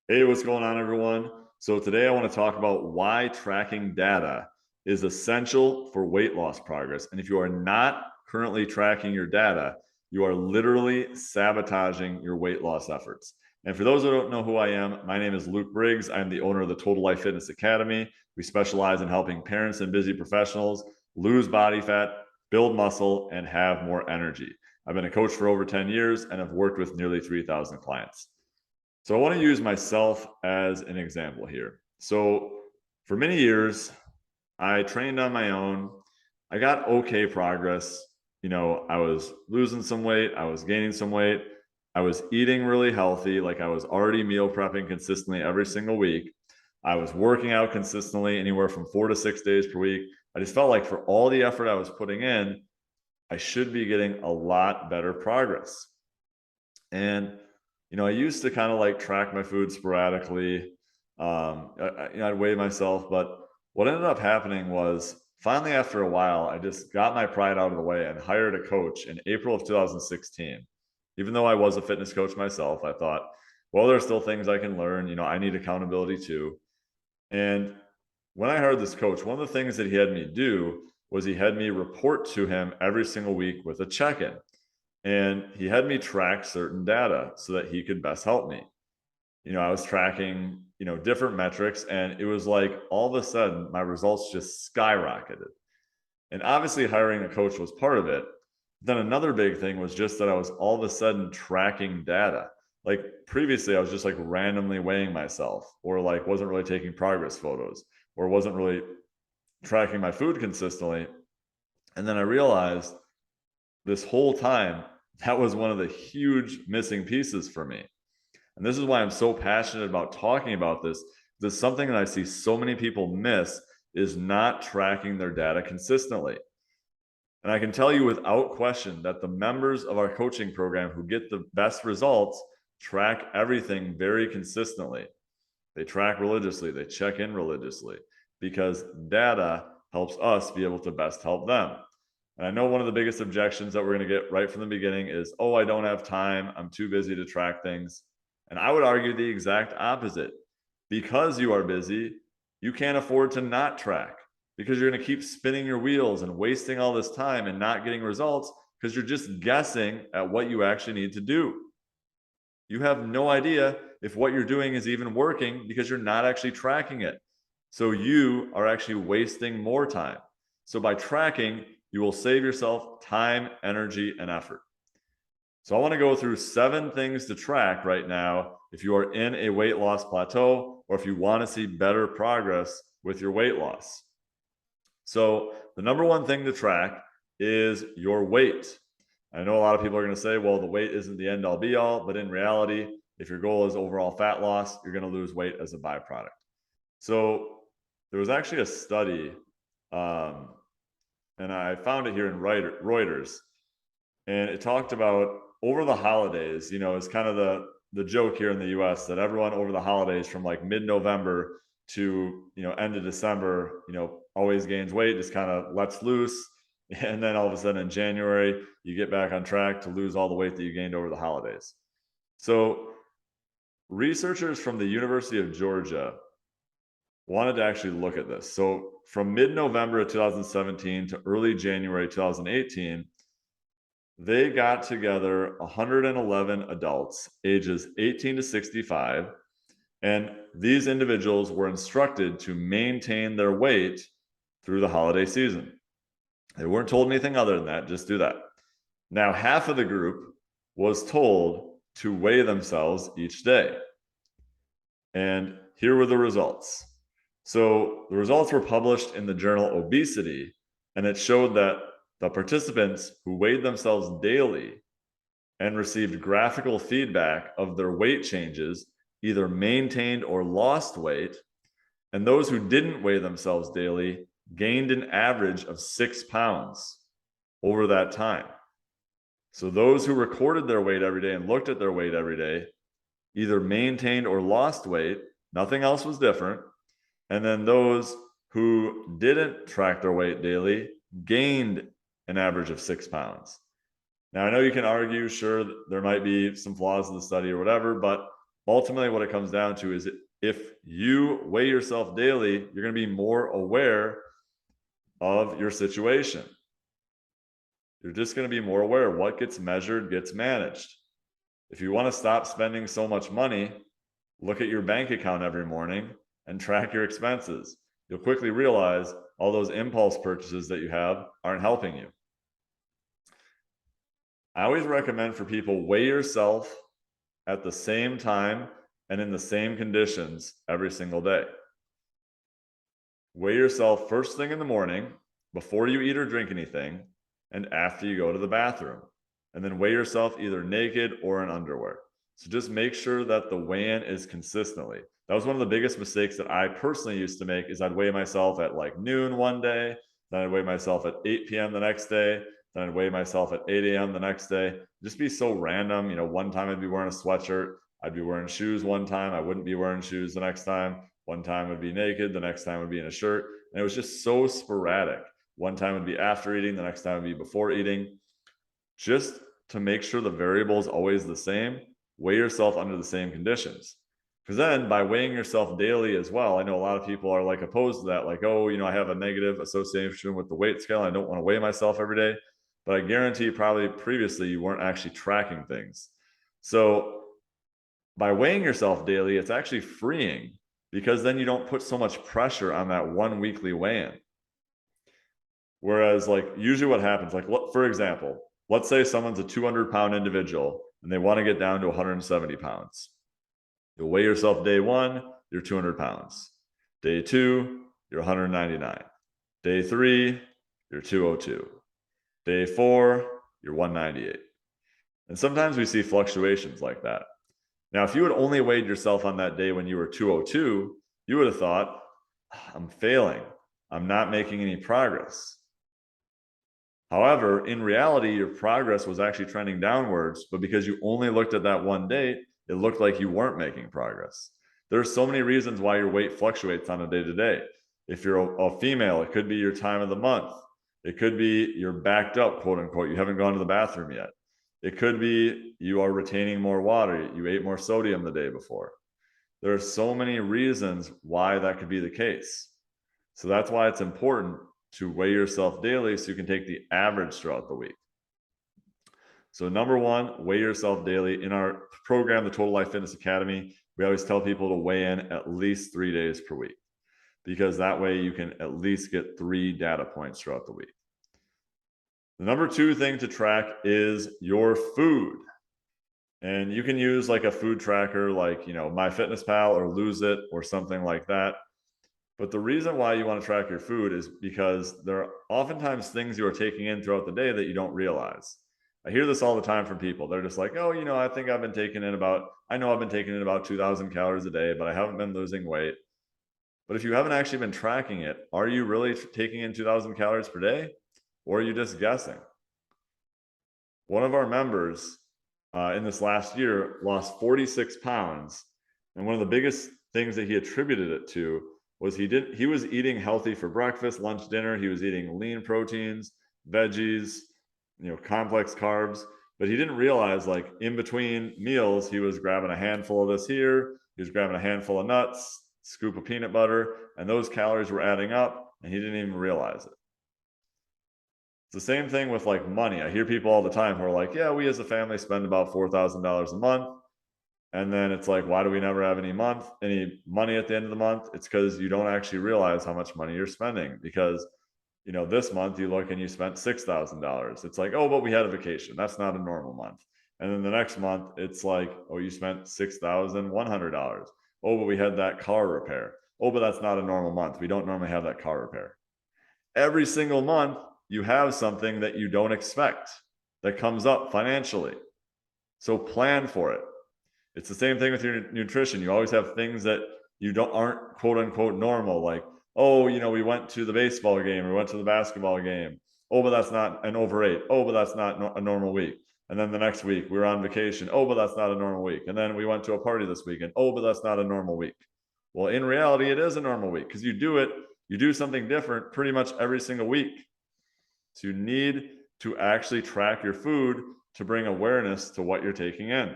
Hey, what's going on, everyone? So today I want to talk about why tracking data is essential for weight loss progress. And if you are not currently tracking your data, you are literally sabotaging your weight loss efforts. And for those who don't know who I am, my name is Luke Briggs. I'm the owner of the Total Life Fitness Academy. We specialize in helping parents and busy professionals lose body fat, build muscle, and have more energy. I've been a coach for over 10 years and have worked with nearly 3,000 clients. So I want to use myself as an example here. So for many years, I trained on my own. I got okay progress. I was losing some weight, I was gaining some weight. I was eating really healthy, like I was already meal prepping consistently every single week. I was working out consistently anywhere from 4 to 6 days per week. I just felt like for all the effort I was putting in, I should be getting a lot better progress. And I used to kind of like track my food sporadically. I'd weigh myself, but what ended up happening was finally after a while, I just got my pride out of the way and hired a coach in April of 2016. Even though I was a fitness coach myself, I thought, well, there's still things I can learn. I need accountability too. And when I hired this coach, one of the things that he had me do was he had me report to him every single week with a check-in. And he had me track certain data so that he could best help me. I was tracking, different metrics, and it was like all of a sudden my results just skyrocketed. And obviously, hiring a coach was part of it. Then another big thing was just that I was all of a sudden tracking data. Like previously, I was just like randomly weighing myself, or like wasn't really taking progress photos, or wasn't really tracking my food consistently. And then I realized this whole time that was one of the huge missing pieces for me. And this is why I'm so passionate about talking about this. There's something that I see so many people miss is not tracking their data consistently. And I can tell you without question that the members of our coaching program who get the best results track everything very consistently. They track religiously, they check in religiously, because data helps us be able to best help them. And I know one of the biggest objections that we're going to get right from the beginning is, oh, I don't have time. I'm too busy to track things. And I would argue the exact opposite. Because you are busy, you can't afford to not track, because you're going to keep spinning your wheels and wasting all this time and not getting results because you're just guessing at what you actually need to do. You have no idea if what you're doing is even working because you're not actually tracking it. So you are actually wasting more time. So by tracking, you will save yourself time, energy, and effort. So I want to go through 7 things to track right now if you are in a weight loss plateau or if you want to see better progress with your weight loss. So the number one thing to track is your weight. I know a lot of people are going to say, well, the weight isn't the end all be all, but in reality, if your goal is overall fat loss, you're going to lose weight as a byproduct. So there was actually a study, and I found it here in Reuters, and it talked about over the holidays. It's kind of the joke here in the US that everyone over the holidays from like mid-November to end of December, always gains weight, just kind of lets loose. And then all of a sudden in January, you get back on track to lose all the weight that you gained over the holidays. So researchers from the University of Georgia wanted to actually look at this. So from mid-November of 2017 to early January 2018, they got together 111 adults ages 18 to 65, and these individuals were instructed to maintain their weight through the holiday season. They weren't told anything other than that, just do that. Now, half of the group was told to weigh themselves each day. And here were the results. So the results were published in the journal Obesity, and it showed that the participants who weighed themselves daily and received graphical feedback of their weight changes either maintained or lost weight, and those who didn't weigh themselves daily gained an average of 6 pounds over that time. So those who recorded their weight every day and looked at their weight every day either maintained or lost weight, nothing else was different. And then those who didn't track their weight daily gained an average of 6 pounds. Now, I know you can argue, sure, there might be some flaws in the study or whatever, but ultimately what it comes down to is if you weigh yourself daily, you're going to be more aware of your situation. You're just going to be more aware. What gets measured gets managed. If you want to stop spending so much money, look at your bank account every morning and track your expenses. You'll quickly realize all those impulse purchases that you have aren't helping you. I always recommend for people, weigh yourself at the same time and in the same conditions every single day. Weigh yourself first thing in the morning, before you eat or drink anything, and after you go to the bathroom. And then weigh yourself either naked or in underwear. So just make sure that the weigh-in is consistently. That was one of the biggest mistakes that I personally used to make, is I'd weigh myself at like noon one day, then I'd weigh myself at 8 p.m. the next day, then I'd weigh myself at 8 a.m. the next day. Just be so random. One time I'd be wearing a sweatshirt, I'd be wearing shoes one time, I wouldn't be wearing shoes the next time. One time would be naked, the next time would be in a shirt. And it was just so sporadic. One time would be after eating, the next time would be before eating. Just to make sure the variable is always the same, weigh yourself under the same conditions. Because then by weighing yourself daily as well, I know a lot of people are like opposed to that, like, oh, I have a negative association with the weight scale, I don't want to weigh myself every day. But I guarantee probably previously you weren't actually tracking things. So by weighing yourself daily, it's actually freeing, because then you don't put so much pressure on that one weekly weigh-in. Whereas like usually what happens, like for example, let's say someone's a 200-pound individual and they want to get down to 170 pounds. You'll weigh yourself day one, you're 200 pounds. Day two, you're 199. Day three, you're 202. Day four, you're 198. And sometimes we see fluctuations like that. Now, if you had only weighed yourself on that day when you were 202, you would have thought, I'm failing. I'm not making any progress. However, in reality, your progress was actually trending downwards, but because you only looked at that one date, it looked like you weren't making progress. There are so many reasons why your weight fluctuates on a day-to-day. If you're a female, it could be your time of the month. It could be you're backed up, quote unquote. You haven't gone to the bathroom yet. It could be you are retaining more water. You ate more sodium the day before. There are so many reasons why that could be the case. So that's why it's important to weigh yourself daily so you can take the average throughout the week. So number one, weigh yourself daily. In our program, the Total Life Fitness Academy, we always tell people to weigh in at least 3 days per week, because that way you can at least get 3 data points throughout the week. The number two thing to track is your food. And you can use like a food tracker like, MyFitnessPal or Lose It or something like that. But the reason why you want to track your food is because there are oftentimes things you are taking in throughout the day that you don't realize. I hear this all the time from people. They're just like, oh, I know I've been taking in about 2,000 calories a day, but I haven't been losing weight. But if you haven't actually been tracking it, are you really taking in 2,000 calories per day? Or are you just guessing? One of our members in this last year lost 46 pounds. And one of the biggest things that he attributed it to was he was eating healthy for breakfast, lunch, dinner. He was eating lean proteins, veggies, complex carbs, but he didn't realize like in between meals, he was grabbing a handful of this here. He was grabbing a handful of nuts, scoop of peanut butter, and those calories were adding up and he didn't even realize it. It's the same thing with like money. I hear people all the time who are like, yeah, we as a family spend about $4,000 a month. And then it's like, why do we never have any money at the end of the month? It's because you don't actually realize how much money you're spending, because this month you look and you spent $6,000. It's like, oh, but we had a vacation. That's not a normal month. And then the next month it's like, oh, you spent $6,100. Oh, but we had that car repair. Oh, but that's not a normal month. We don't normally have that car repair. Every single month you have something that you don't expect that comes up financially. So plan for it. It's the same thing with your nutrition. You always have things that aren't quote unquote normal. Like, oh, we went to the baseball game, or we went to the basketball game. Oh, but that's not an overate. Oh, but that's not a normal week. And then the next week we were on vacation. Oh, but that's not a normal week. And then we went to a party this weekend. Oh, but that's not a normal week. Well, in reality, it is a normal week, because you do something different pretty much every single week. So you need to actually track your food to bring awareness to what you're taking in.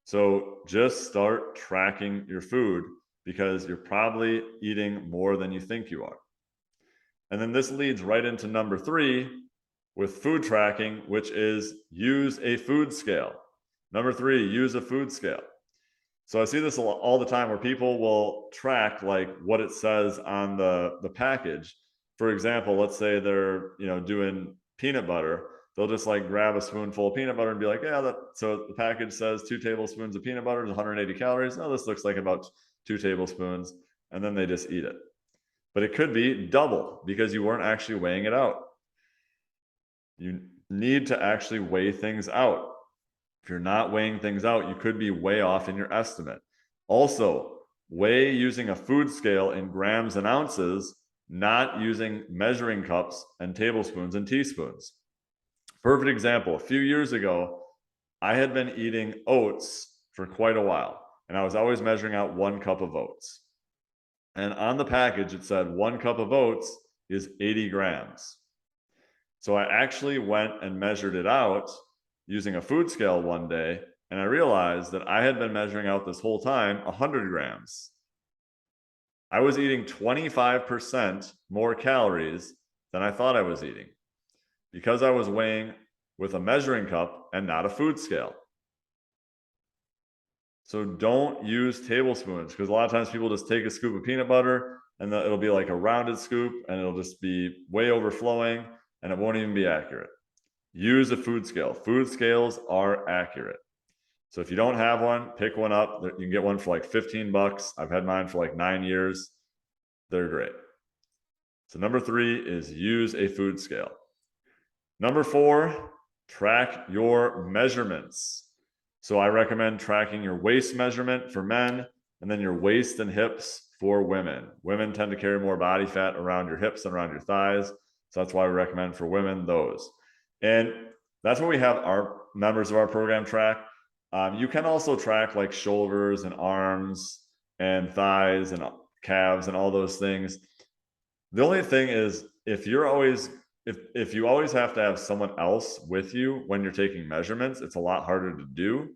So just start tracking your food because you're probably eating more than you think you are. And then this leads right into number 3 with food tracking, which is use a food scale. Number 3, use a food scale. So I see this all the time where people will track like what it says on the package. For example, let's say they're doing peanut butter. They'll just like grab a spoonful of peanut butter and be like, yeah, so the package says 2 tablespoons of peanut butter is 180 calories. Oh, this looks like about 2 tablespoons, and then they just eat it. But it could be double because you weren't actually weighing it out. You need to actually weigh things out. If you're not weighing things out, you could be way off in your estimate. Also, weigh using a food scale in grams and ounces, not using measuring cups and tablespoons and teaspoons. Perfect example. A few years ago, I had been eating oats for quite a while, and I was always measuring out 1 cup of oats. And on the package, it said 1 cup of oats is 80 grams. So I actually went and measured it out using a food scale one day, and I realized that I had been measuring out this whole time 100 grams. I was eating 25% more calories than I thought I was eating because I was weighing with a measuring cup and not a food scale. So don't use tablespoons because a lot of times people just take a scoop of peanut butter and it'll be like a rounded scoop and it'll just be way overflowing and it won't even be accurate. Use a food scale. Food scales are accurate. So if you don't have one, pick one up. You can get one for like 15 bucks. I've had mine for like 9 years. They're great. So number 3 is use a food scale. Number 4, track your measurements. So I recommend tracking your waist measurement for men and then your waist and hips for women. Women tend to carry more body fat around your hips and around your thighs. So that's why we recommend for women those. And that's what we have our members of our program track. You can also track like shoulders and arms and thighs and calves and all those things. The only thing is if you always have to have someone else with you when you're taking measurements, it's a lot harder to do.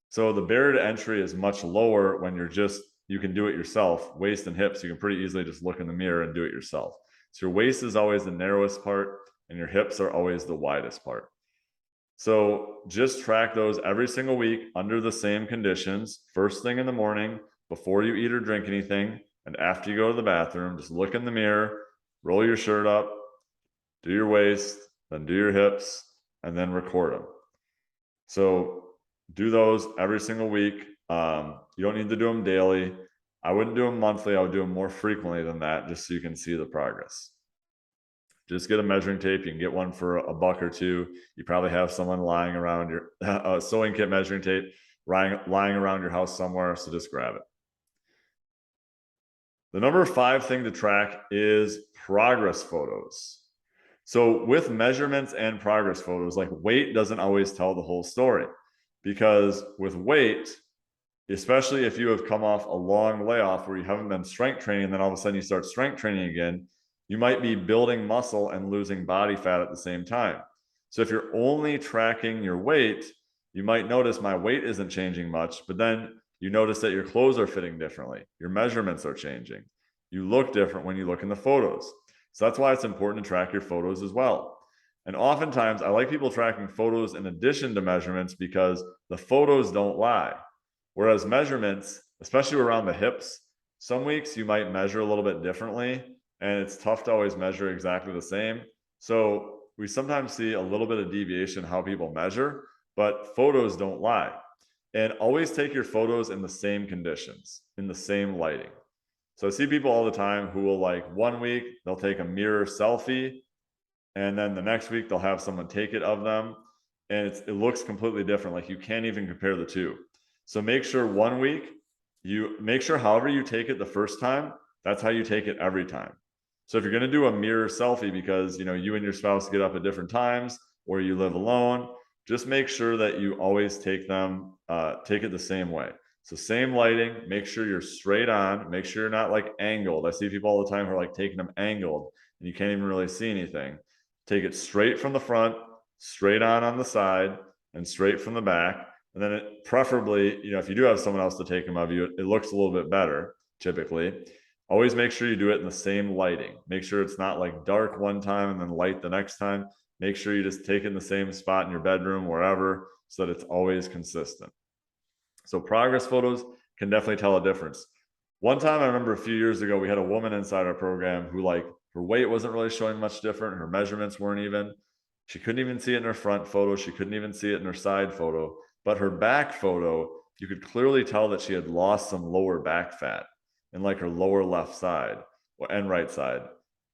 So the barrier to entry is much lower when you can do it yourself. Waist and hips, you can pretty easily just look in the mirror and do it yourself. So your waist is always the narrowest part and your hips are always the widest part. So just track those every single week under the same conditions. First thing in the morning, before you eat or drink anything, and after you go to the bathroom, just look in the mirror, roll your shirt up, do your waist, then do your hips, and then record them. So do those every single week. You don't need to do them daily. I wouldn't do them monthly. I would do them more frequently than that, just so you can see the progress. Just get a measuring tape. You can get one for $1 or $2. You probably have someone lying around your sewing kit measuring tape lying around your house somewhere, so just grab it. The number 5 thing to track is progress photos. So with measurements and progress photos, like weight doesn't always tell the whole story, because with weight, especially if you have come off a long layoff where you haven't been strength training, and then all of a sudden you start strength training again, you might be building muscle and losing body fat at the same time. So if you're only tracking your weight, you might notice my weight isn't changing much, but then you notice that your clothes are fitting differently. Your measurements are changing. You look different when you look in the photos. So that's why it's important to track your photos as well. And oftentimes I like people tracking photos in addition to measurements because the photos don't lie. Whereas measurements, especially around the hips, some weeks you might measure a little bit differently and it's tough to always measure exactly the same. So we sometimes see a little bit of deviation in how people measure, but photos don't lie. And always take your photos in the same conditions, in the same lighting. So I see people all the time who will like 1 week, they'll take a mirror selfie, and then the next week they'll have someone take it of them. And it looks completely different. Like you can't even compare the two. So make sure 1 week, you make sure however you take it the first time, that's how you take it every time. So if you're going to do a mirror selfie because you and your spouse get up at different times or you live alone, just make sure that you always take it the same way. So same lighting, make sure you're straight on, make sure you're not like angled. I see people all the time who are like taking them angled and you can't even really see anything. Take it straight from the front, straight on the side, and straight from the back. And then preferably, if you do have someone else to take them of you, it looks a little bit better typically. Always make sure you do it in the same lighting. Make sure it's not like dark one time and then light the next time. Make sure you just take it in the same spot in your bedroom, wherever, so that it's always consistent. So progress photos can definitely tell a difference. One time I remember a few years ago, we had a woman inside our program who, like, her weight wasn't really showing much different. Her measurements weren't even. She couldn't even see it in her front photo. She couldn't even see it in her side photo. But her back photo, you could clearly tell that she had lost some lower back fat in like her lower left side and right side.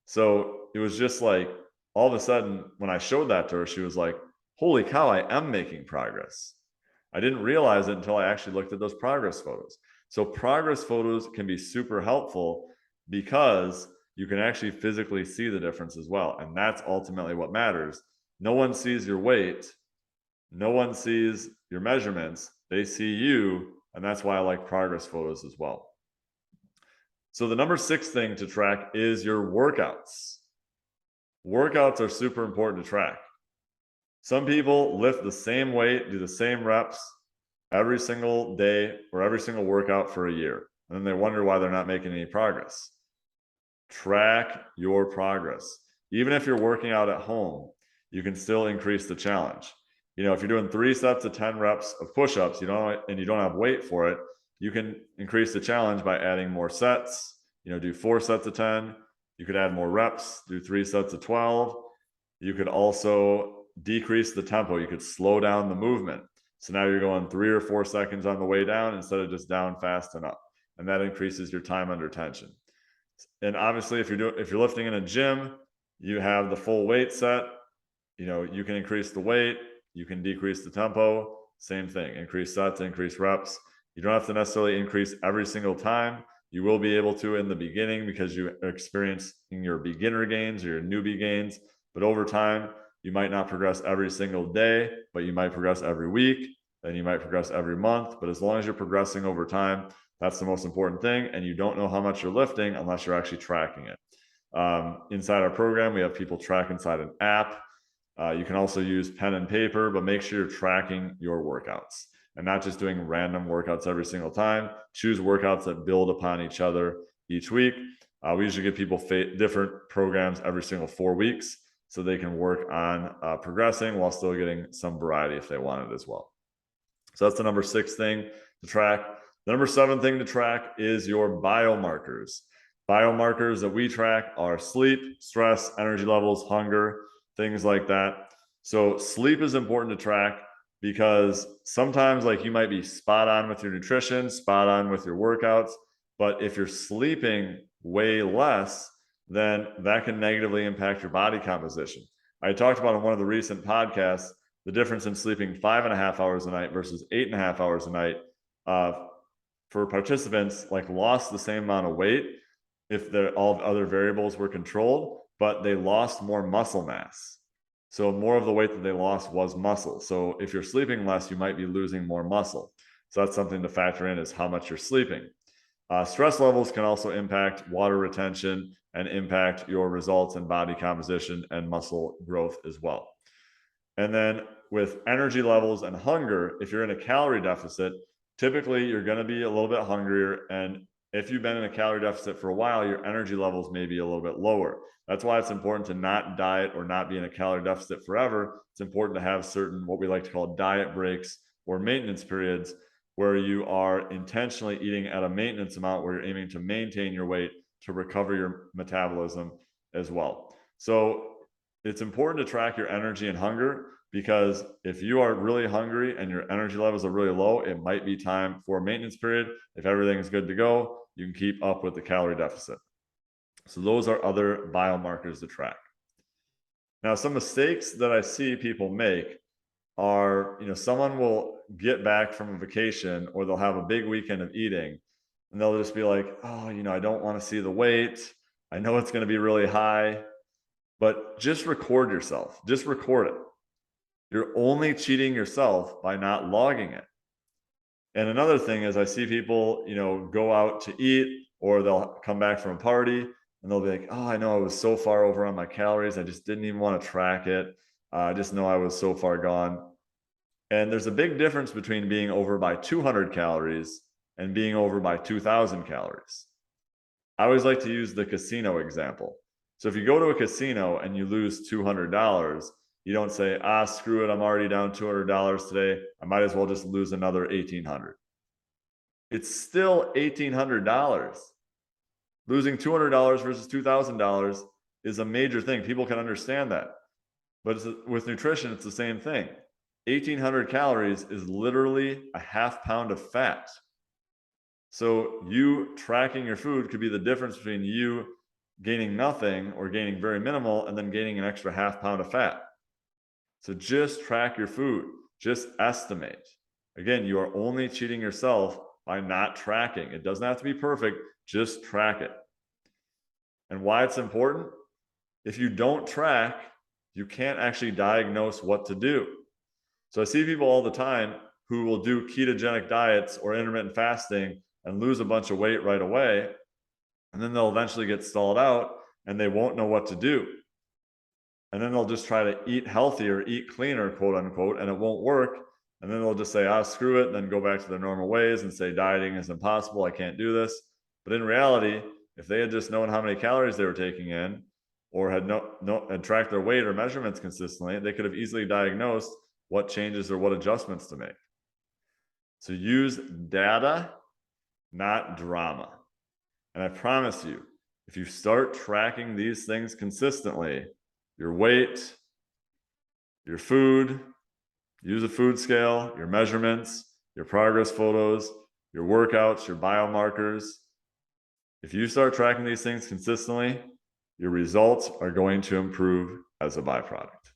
So it was just like, all of a sudden, when I showed that to her, she was like, holy cow, I am making progress. I didn't realize it until I actually looked at those progress photos. So progress photos can be super helpful because you can actually physically see the difference as well. And that's ultimately what matters. No one sees your weight. No one sees your measurements. They see you. And that's why I like progress photos as well. So the number 6 thing to track is your workouts. Workouts are super important to track. Some people lift the same weight, do the same reps every single day or every single workout for a year. And then they wonder why they're not making any progress. Track your progress. Even if you're working out at home, you can still increase the challenge. If you're doing 3 sets of 10 reps of push-ups, and you don't have weight for it, you can increase the challenge by adding more sets. Do 4 sets of 10. You could add more reps, do 3 sets of 12. You could also decrease the tempo. You could slow down the movement. So now you're going 3 or 4 seconds on the way down instead of just down fast and up. And that increases your time under tension. And obviously, if you're lifting in a gym, you have the full weight set. You can increase the weight, you can decrease the tempo. Same thing, increase sets, increase reps. You don't have to necessarily increase every single time. You will be able to in the beginning because you are experiencing your beginner gains or your newbie gains. But over time, you might not progress every single day, but you might progress every week, then you might progress every month. But as long as you're progressing over time, that's the most important thing. And you don't know how much you're lifting unless you're actually tracking it. Inside our program, we have people track inside an app. You can also use pen and paper, but make sure you're tracking your workouts and not just doing random workouts every single time. Choose workouts that build upon each other each week. We usually give people different programs every single 4 weeks so they can work on progressing while still getting some variety if they want it as well. So that's the number 6 thing to track. The number 7 thing to track is your biomarkers. Biomarkers that we track are sleep, stress, energy levels, hunger, things like that. So sleep is important to track because sometimes, like, you might be spot on with your nutrition, spot on with your workouts, but if you're sleeping way less, then that can negatively impact your body composition. I talked about in one of the recent podcasts the difference in sleeping 5.5 hours a night versus 8.5 hours a night for participants, like, lost the same amount of weight if all other variables were controlled, but they lost more muscle mass. So more of the weight that they lost was muscle. So if you're sleeping less, you might be losing more muscle. So that's something to factor in, is how much you're sleeping. Stress levels can also impact water retention and impact your results in body composition and muscle growth as well. And then with energy levels and hunger, if you're in a calorie deficit, typically you're going to be a little bit hungrier. And if you've been in a calorie deficit for a while, your energy levels may be a little bit lower. That's why it's important to not diet or not be in a calorie deficit forever. It's important to have certain, what we like to call, diet breaks or maintenance periods, where you are intentionally eating at a maintenance amount where you're aiming to maintain your weight to recover your metabolism as well. So it's important to track your energy and hunger, because if you are really hungry and your energy levels are really low, it might be time for a maintenance period. If everything is good to go, you can keep up with the calorie deficit. So those are other biomarkers to track. Now, some mistakes that I see people make are, someone will get back from a vacation or they'll have a big weekend of eating and they'll just be like, oh, I don't want to see the weight. I know it's going to be really high, but just record yourself. Just record it. You're only cheating yourself by not logging it. And another thing is, I see people, go out to eat, or they'll come back from a party and they'll be like, oh, I know I was so far over on my calories. I just didn't even want to track it. I just know I was so far gone. And there's a big difference between being over by 200 calories and being over by 2,000 calories. I always like to use the casino example. So if you go to a casino and you lose $200, you don't say, screw it, I'm already down $200 today. I might as well just lose another $1,800. It's still $1,800. Losing $200 versus $2,000 is a major thing. People can understand that. But with nutrition, it's the same thing. 1,800 calories is literally a half pound of fat. So you tracking your food could be the difference between you gaining nothing or gaining very minimal and then gaining an extra half pound of fat. So just track your food, just estimate. Again, you are only cheating yourself by not tracking. It doesn't have to be perfect, just track it. And why it's important? If you don't track, you can't actually diagnose what to do. So I see people all the time who will do ketogenic diets or intermittent fasting and lose a bunch of weight right away. And then they'll eventually get stalled out and they won't know what to do. And then they'll just try to eat healthier, eat cleaner, quote unquote, and it won't work. And then they'll just say, screw it, and then go back to their normal ways and say, dieting is impossible, I can't do this. But in reality, if they had just known how many calories they were taking in, or had had tracked their weight or measurements consistently, they could have easily diagnosed what changes or what adjustments to make. So use data, not drama. And I promise you, if you start tracking these things consistently, your weight, your food, use a food scale, your measurements, your progress photos, your workouts, your biomarkers. If you start tracking these things consistently, your results are going to improve as a byproduct.